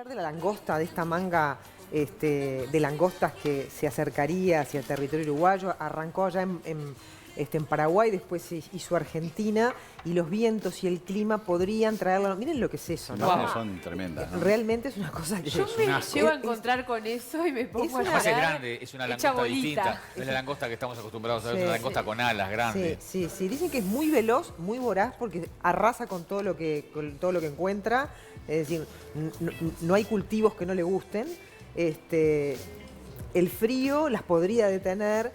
hablar de la langosta, de esta manga de langostas que se acercaría hacia el territorio uruguayo. Arrancó allá en Paraguay, después se hizo Argentina, y los vientos y el clima podrían traerla. Miren lo que es eso, ¿no? Wow. Son tremendas, ¿no? Realmente es una cosa que... Yo me llevo a encontrar con eso y me pongo a Además es llorar. grande, es una langosta distinta. No es la langosta que estamos acostumbrados a ver, es una langosta con alas grandes. Sí. Dicen que es muy veloz, muy voraz, porque arrasa con todo lo que encuentra. Es decir, no hay cultivos que no le gusten. El frío las podría detener,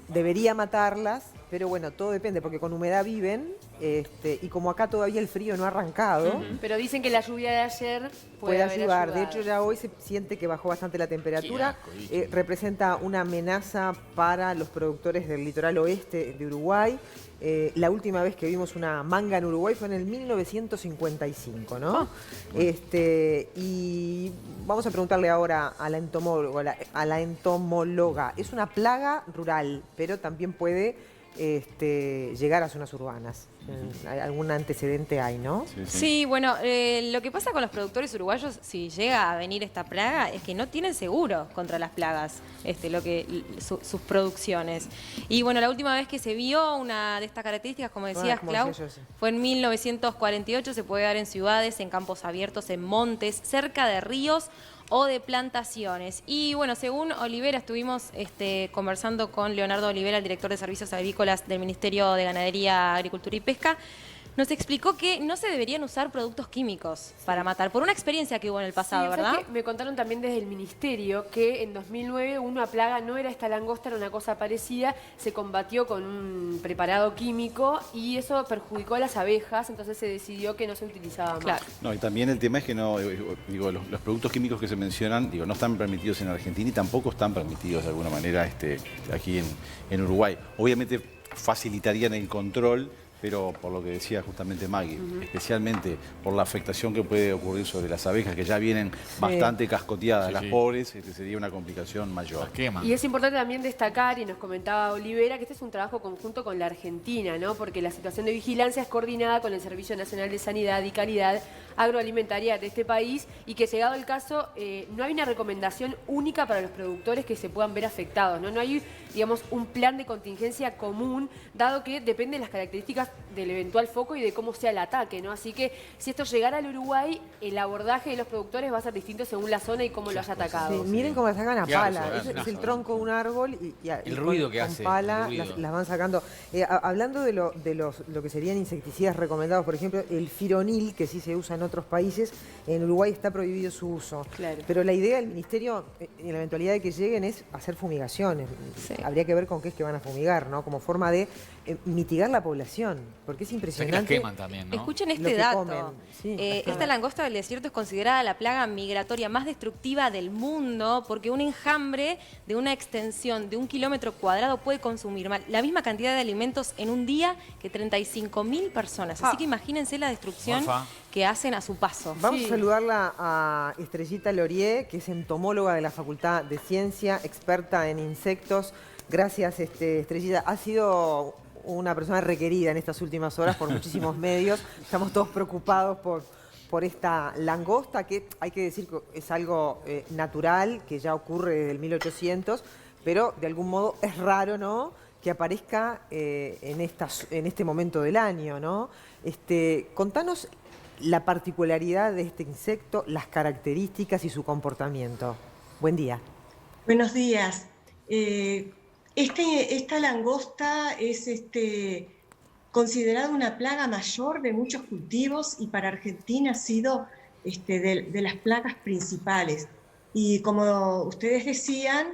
debería matarlas, pero bueno, todo depende, porque con humedad viven, y como acá todavía el frío no ha arrancado... Pero dicen que la lluvia de ayer puede haber ayudar. ayudado. De hecho, ya hoy se siente que bajó bastante la temperatura. Qué asco, Representa una amenaza para los productores del litoral oeste de Uruguay. La última vez que vimos una manga en Uruguay fue en el 1955, ¿no? Y vamos a preguntarle ahora a la entomóloga. Es una plaga rural, pero también puede llegar a zonas urbanas. Algún antecedente hay, ¿no? Sí, bueno, lo que pasa con los productores uruguayos, si llega a venir esta plaga, es que no tienen seguro contra las plagas, sus producciones. Y bueno, la última vez que se vio una de estas características, como decías, Clau, fue en 1948, se puede dar en ciudades, en campos abiertos, en montes, cerca de ríos o de plantaciones. Y bueno, según Olivera, estuvimos conversando con Leonardo Olivera, el director de Servicios Agrícolas del Ministerio de Ganadería, Agricultura y Pesca. Nos explicó que no se deberían usar productos químicos para matar, por una experiencia que hubo en el pasado, ¿verdad? Que me contaron también desde el Ministerio que en 2009 una plaga no era esta langosta, era una cosa parecida, se combatió con un preparado químico y eso perjudicó a las abejas, entonces se decidió que no se utilizaba más. Claro. No, y también el tema es que no, digo, los productos químicos que se mencionan, digo, no están permitidos en Argentina y tampoco están permitidos de alguna manera aquí en Uruguay. Obviamente facilitarían el control, pero por lo que decía justamente Maggie, especialmente por la afectación que puede ocurrir sobre las abejas, que ya vienen bastante cascoteadas, las pobres, sería una complicación mayor. Y es importante también destacar, y nos comentaba Olivera, que este es un trabajo conjunto con la Argentina, ¿no? Porque la situación de vigilancia es coordinada con el Servicio Nacional de Sanidad y Calidad Agroalimentaria de este país, y que llegado el caso, no hay una recomendación única para los productores que se puedan ver afectados, ¿no? No hay, digamos, un plan de contingencia común, dado que depende de las características del eventual foco y de cómo sea el ataque, ¿no? Así que si esto llegara al Uruguay, el abordaje de los productores va a ser distinto según la zona y cómo lo haya atacado. Sí, miren cómo la sacan a pala. Es el tronco de un árbol y el ruido que hace. Con pala las van sacando. Hablando de lo que serían insecticidas recomendados, por ejemplo, el fironil, que sí se usa en otros países, en Uruguay está prohibido su uso. Claro. Pero la idea del Ministerio, en la eventualidad de que lleguen, es hacer fumigaciones. Sí. Habría que ver con qué es que van a fumigar, ¿no? Como forma de mitigar la población, porque es impresionante. Las queman también, ¿no? Escuchen Lo este que dato. comen. Sí, Esta langosta del desierto es considerada la plaga migratoria más destructiva del mundo porque un enjambre de una extensión de 1 kilómetro cuadrado puede consumir la misma cantidad de alimentos en un día que 35.000 personas. Así que imagínense la destrucción que hacen a su paso. Vamos a saludarla a Estrellita Lorier, que es entomóloga de la Facultad de Ciencia, experta en insectos. Gracias, Estrellita. Ha sido una persona requerida en estas últimas horas por muchísimos medios. Estamos todos preocupados por esta langosta, que hay que decir que es algo natural, que ya ocurre desde el 1800, pero de algún modo es raro, ¿no?, que aparezca en este momento del año, ¿no? Contanos la particularidad de este insecto, las características y su comportamiento. Buen día. Buenos días. Esta langosta es considerada una plaga mayor de muchos cultivos y para Argentina ha sido de las plagas principales. Y como ustedes decían,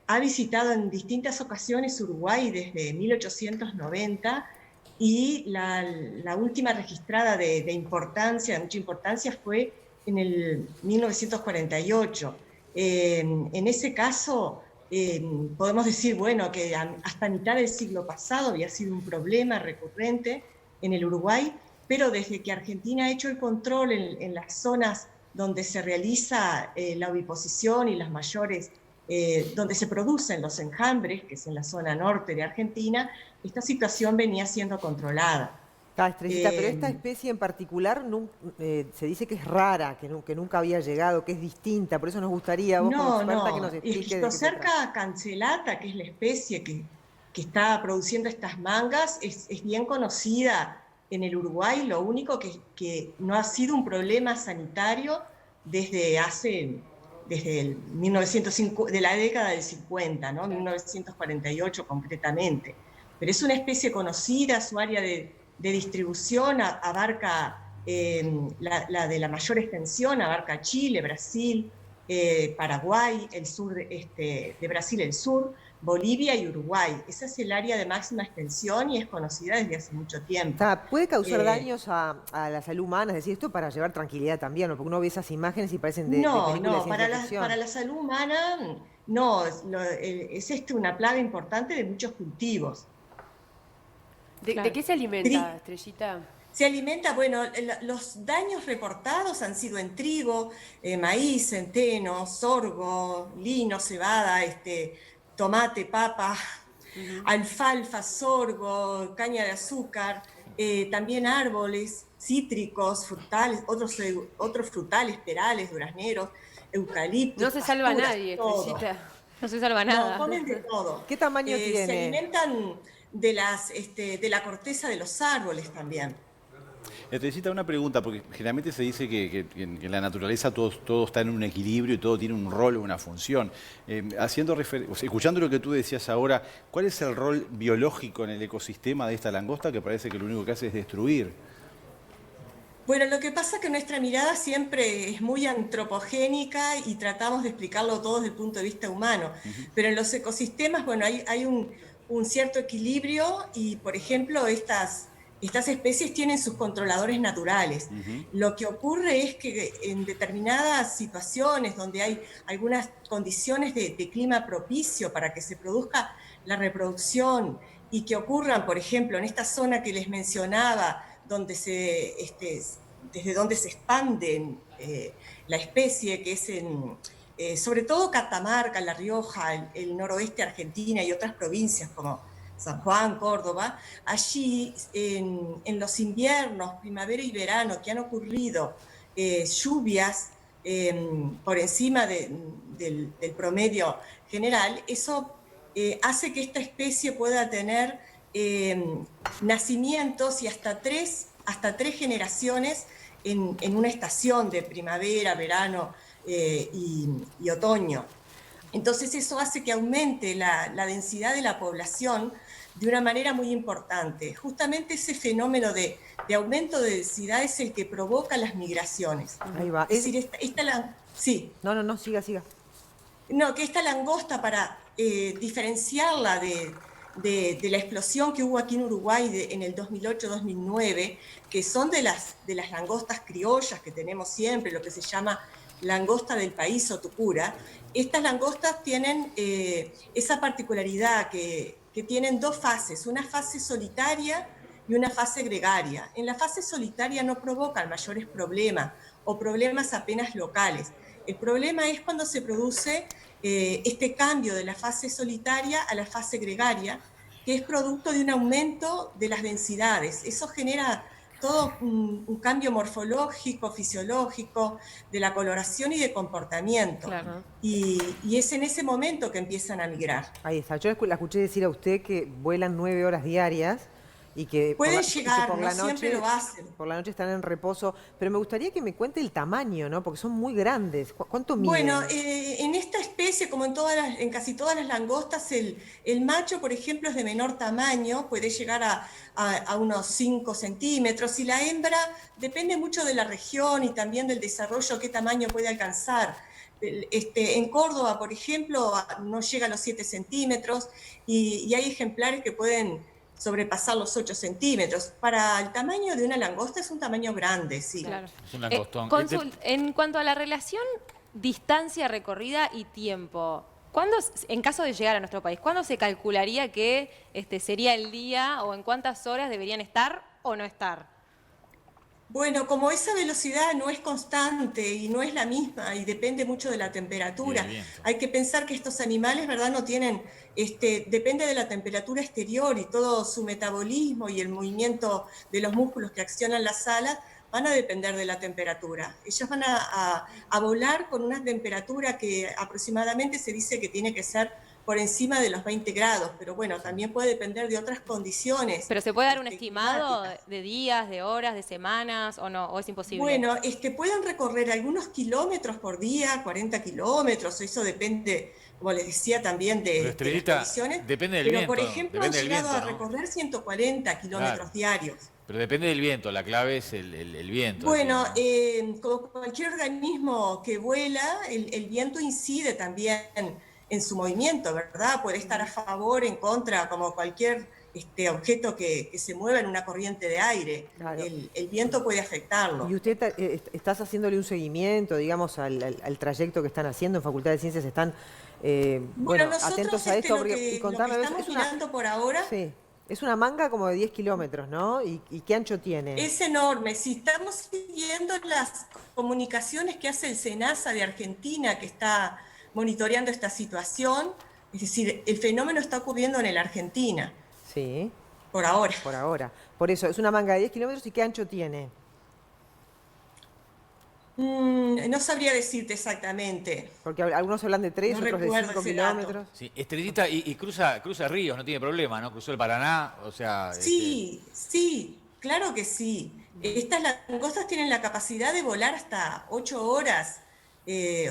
ha visitado en distintas ocasiones Uruguay desde 1890 y la última registrada de mucha importancia, fue en el 1948. En ese caso, podemos decir, bueno, que hasta mitad del siglo pasado había sido un problema recurrente en el Uruguay, pero desde que Argentina ha hecho el control en las zonas donde se realiza la oviposición y las mayores, donde se producen los enjambres, que es en la zona norte de Argentina, esta situación venía siendo controlada. Estrellita, pero esta Eh, especie en particular se dice que es rara, que nunca había llegado, que es distinta. Por eso nos gustaría, vos como No, experta, que nos no. explique de qué se trata. Esquistocerca cancellata, que es la especie que está produciendo estas mangas, es bien conocida en el Uruguay. Lo único que no ha sido un problema sanitario desde el 1950, de la década del 50, ¿no? 1948 concretamente. Pero es una especie conocida, su área de distribución abarca la de la mayor extensión, abarca Chile, Brasil, Paraguay, el sur de Brasil, el sur, Bolivia y Uruguay. Esa es el área de máxima extensión y es conocida desde hace mucho tiempo. ¿Puede causar Eh, daños a la salud humana? Es decir, esto para llevar tranquilidad también, ¿no? Porque uno ve esas imágenes y parecen de no, películas de no, ciencia ficción. para la salud humana no, es una plaga importante de muchos cultivos. ¿De qué se alimenta, Estrellita? Se alimenta, bueno, los daños reportados han sido en trigo, maíz, centeno, sorgo, lino, cebada, tomate, papa, alfalfa, sorgo, caña de azúcar, también árboles cítricos, frutales, otros frutales, perales, durazneros, eucaliptos, No se salva pasturas, nadie, todo. Estrellita. No se salva No, nada. comen de todo. ¿Qué tamaño Se tiene? alimentan de la corteza de los árboles también. Necesita una pregunta, porque generalmente se dice que en la naturaleza todo está en un equilibrio y todo tiene un rol o una función. Escuchando lo que tú decías ahora, ¿cuál es el rol biológico en el ecosistema de esta langosta que parece que lo único que hace es destruir? Bueno, lo que pasa es que nuestra mirada siempre es muy antropogénica y tratamos de explicarlo todo desde el punto de vista humano. Pero en los ecosistemas, bueno, hay un cierto equilibrio y, por ejemplo, estas especies tienen sus controladores naturales. Lo que ocurre es que en determinadas situaciones donde hay algunas condiciones de clima propicio para que se produzca la reproducción y que ocurran, por ejemplo, en esta zona que les mencionaba, donde desde donde se expande la especie, que es sobre todo Catamarca, La Rioja, el noroeste de Argentina y otras provincias como San Juan, Córdoba. Allí en los inviernos, primavera y verano que han ocurrido lluvias por encima del promedio general, eso hace que esta especie pueda tener nacimientos y hasta tres generaciones en una estación de primavera, verano y otoño. Entonces eso hace que aumente la densidad de la población de una manera muy importante. Justamente ese fenómeno de aumento de densidad es el que provoca las migraciones. Ahí va. Es decir, sí. No, siga. No, que esta langosta, para diferenciarla de la explosión que hubo aquí en Uruguay en el 2008-2009, que son de las langostas criollas que tenemos siempre, lo que se llama langosta del país o tucura, estas langostas tienen esa particularidad que tienen dos fases, una fase solitaria y una fase gregaria. En la fase solitaria no provocan mayores problemas o problemas apenas locales. El problema es cuando se produce este cambio de la fase solitaria a la fase gregaria, que es producto de un aumento de las densidades. Eso genera todo un cambio morfológico, fisiológico, de la coloración y de comportamiento. Claro. Y es en ese momento que empiezan a migrar. Ahí está. Yo la escuché decir a usted que vuelan 9 horas diarias y que Pueden llegar, por no la siempre noche, lo hacen. por la noche están en reposo. Pero me gustaría que me cuente el tamaño, ¿no? Porque son muy grandes. ¿Cuánto miden? Bueno, en esta especie, como en casi todas las langostas, el macho, por ejemplo, es de menor tamaño, puede llegar a unos 5 centímetros, y la hembra depende mucho de la región y también del desarrollo, qué tamaño puede alcanzar. En Córdoba, por ejemplo, no llega a los 7 centímetros y hay ejemplares que pueden sobrepasar los 8 centímetros. Para el tamaño de una langosta es un tamaño grande, sí. Claro. Es un langostón. En cuanto a la relación distancia recorrida y tiempo, en caso de llegar a nuestro país, ¿cuándo se calcularía que sería el día o en cuántas horas deberían estar o no estar? Bueno, como esa velocidad no es constante y no es la misma y depende mucho de la temperatura, hay que pensar que estos animales, ¿verdad?, no tienen, depende de la temperatura exterior y todo su metabolismo y el movimiento de los músculos que accionan las alas van a depender de la temperatura. Ellos van a volar con una temperatura que aproximadamente se dice que tiene que ser por encima de los 20 grados, pero bueno, también puede depender de otras condiciones. ¿Pero se puede dar un estimado climáticas. de días, de horas, de semanas o no? ¿O es imposible? Bueno, pueden recorrer algunos kilómetros por día, 40 kilómetros, eso depende, como les decía, también Pero de las Estrellita, condiciones. depende del Pero, viento, por ejemplo, han depende del llegado viento, a ¿no? recorrer 140 kilómetros Claro. diarios. Pero depende del viento, la clave es el viento. Bueno, así, ¿no? como cualquier organismo que vuela, el viento incide también en su movimiento, ¿verdad? Puede estar a favor, en contra, como cualquier objeto que se mueva en una corriente de aire. Claro. El viento puede afectarlo. ¿Y usted estás haciéndole un seguimiento, digamos, al trayecto que están haciendo en Facultad de Ciencias? ¿Están Bueno, nosotros atentos a esto? lo que estamos mirando por ahora Sí, es una manga como de 10 kilómetros, ¿no? ¿Y qué ancho tiene? es enorme. Si estamos siguiendo las comunicaciones que hace el SENASA de Argentina, que está monitoreando esta situación, es decir, el fenómeno está ocurriendo en la Argentina, Sí, por ahora. por ahora. Por eso, es una manga de 10 kilómetros y ¿qué ancho tiene? No sabría decirte exactamente. Porque algunos hablan de 3, No otros de recuerdo 5 ese dato. kilómetros. Sí, Estrellita, y cruza ríos, no tiene problema, ¿no? Cruzó el Paraná, o sea... Sí, sí, claro que sí. Estas langostas tienen la capacidad de volar hasta 8 horas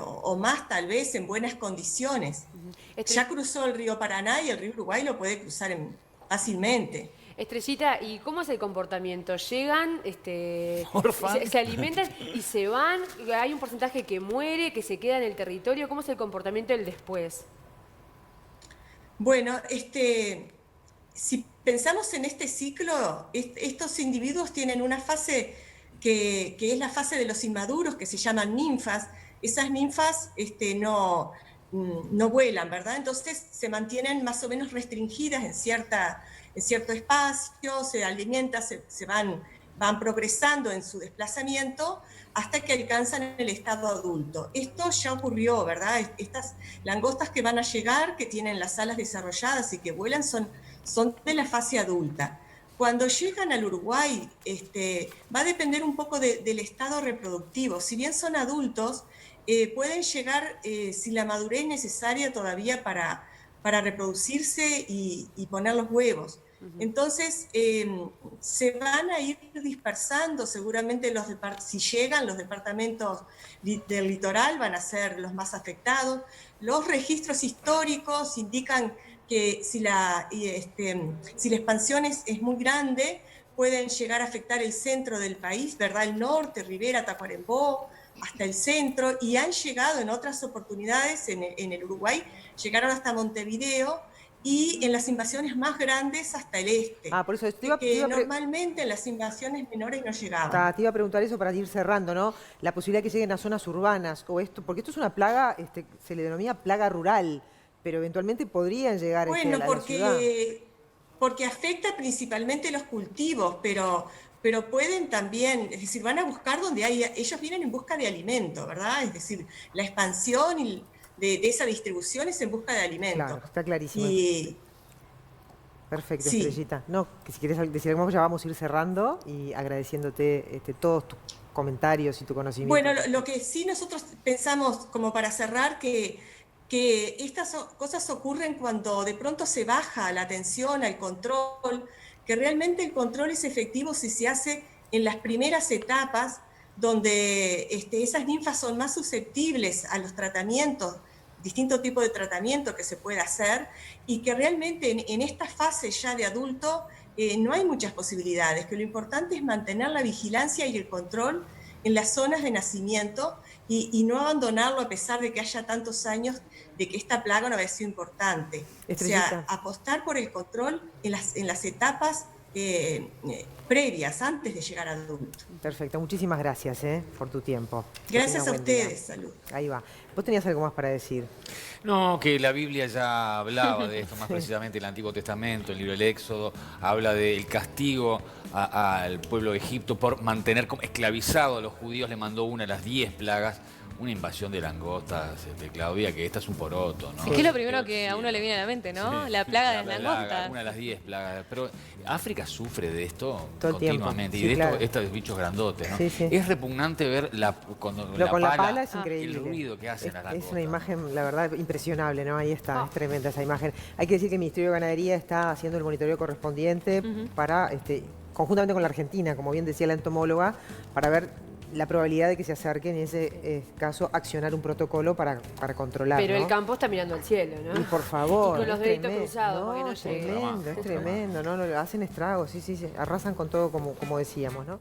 o más, tal vez, en buenas condiciones. Ya cruzó el río Paraná y el río Uruguay lo puede cruzar fácilmente. Estrellita, ¿y cómo es el comportamiento? ¿Llegan, Orfan. se alimentan y se van? ¿Hay un porcentaje que muere, que se queda en el territorio? ¿Cómo es el comportamiento del después? Bueno, si pensamos en este ciclo, estos individuos tienen una fase que es la fase de los inmaduros, que se llaman ninfas. Esas ninfas no vuelan, ¿verdad? Entonces se mantienen más o menos restringidas en cierto espacio, se alimentan, se van progresando en su desplazamiento hasta que alcanzan el estado adulto. Esto ya ocurrió, ¿verdad? Estas langostas que van a llegar, que tienen las alas desarrolladas y que vuelan, son de la fase adulta. Cuando llegan al Uruguay, va a depender un poco del estado reproductivo. Si bien son adultos, pueden llegar si la madurez es necesaria todavía para reproducirse y poner los huevos. Entonces, se van a ir dispersando, seguramente si llegan, los departamentos del litoral van a ser los más afectados. Los registros históricos indican que si la expansión es muy grande, pueden llegar a afectar el centro del país, ¿verdad? El norte, Rivera, Tacuarembó, hasta el centro, y han llegado en otras oportunidades en el Uruguay, llegaron hasta Montevideo, y en las invasiones más grandes hasta el este. Por eso normalmente en las invasiones menores no llegaban. Te iba a preguntar eso para ir cerrando, ¿no? La posibilidad que lleguen a zonas urbanas, porque esto es una plaga, se le denomina plaga rural, pero eventualmente podrían llegar Bueno, a la ciudad. porque afecta principalmente los cultivos, pero pueden también, es decir, van a buscar donde ellos vienen en busca de alimento, ¿verdad? Es decir, la expansión de esa distribución es en busca de alimento. Claro, está clarísimo. Perfecto, Sí. Estrellita. No, que si quieres decir algo, ya vamos a ir cerrando y agradeciéndote todos tus comentarios y tu conocimiento. Bueno, lo que sí nosotros pensamos, como para cerrar, que estas cosas ocurren cuando de pronto se baja la atención al control, que realmente el control es efectivo si se hace en las primeras etapas, donde esas ninfas son más susceptibles a los tratamientos, distintos tipos de tratamiento que se puede hacer, y que realmente en esta fase ya de adulto no hay muchas posibilidades, que lo importante es mantener la vigilancia y el control en las zonas de nacimiento y no abandonarlo a pesar de que haya tantos años de que esta plaga no había sido importante. Estrellita. O sea, apostar por el control en las etapas previas, antes de llegar a adulto. Perfecto, muchísimas gracias por tu tiempo. Gracias a buen día. ustedes, salud. Ahí va. ¿Vos tenías algo más para decir? No, que la Biblia ya hablaba de esto, más precisamente el Antiguo Testamento, el libro del Éxodo, habla del castigo al pueblo de Egipto por mantener esclavizado a los judíos, le mandó una de las 10 plagas, una invasión de langostas, Claudia, que esta es un poroto, ¿no? Es que es lo primero que a uno le viene a la mente, ¿no? Sí, La plaga de la las langostas. Una de las 10 plagas. Pero África sufre de esto Todo el tiempo. continuamente. Sí, Y de claro. estos bichos grandotes, ¿no? Sí, sí. Es repugnante ver con la pala es increíble. el ruido que hacen las Es langostas. una imagen, la verdad, impresionable, ¿no? Ahí está, Ah. es tremenda esa imagen. Hay que decir que el Ministerio de Ganadería está haciendo el monitoreo correspondiente para, conjuntamente con la Argentina, como bien decía la entomóloga, para ver la probabilidad de que se acerquen y en ese caso accionar un protocolo para controlar. Pero ¿no? el campo está mirando al cielo, ¿no? Y por favor. Y con los es deditos tremendo. cruzados No, para que no es llegue. tremendo, es tremendo, no, hacen estragos, sí, arrasan con todo como decíamos, ¿no?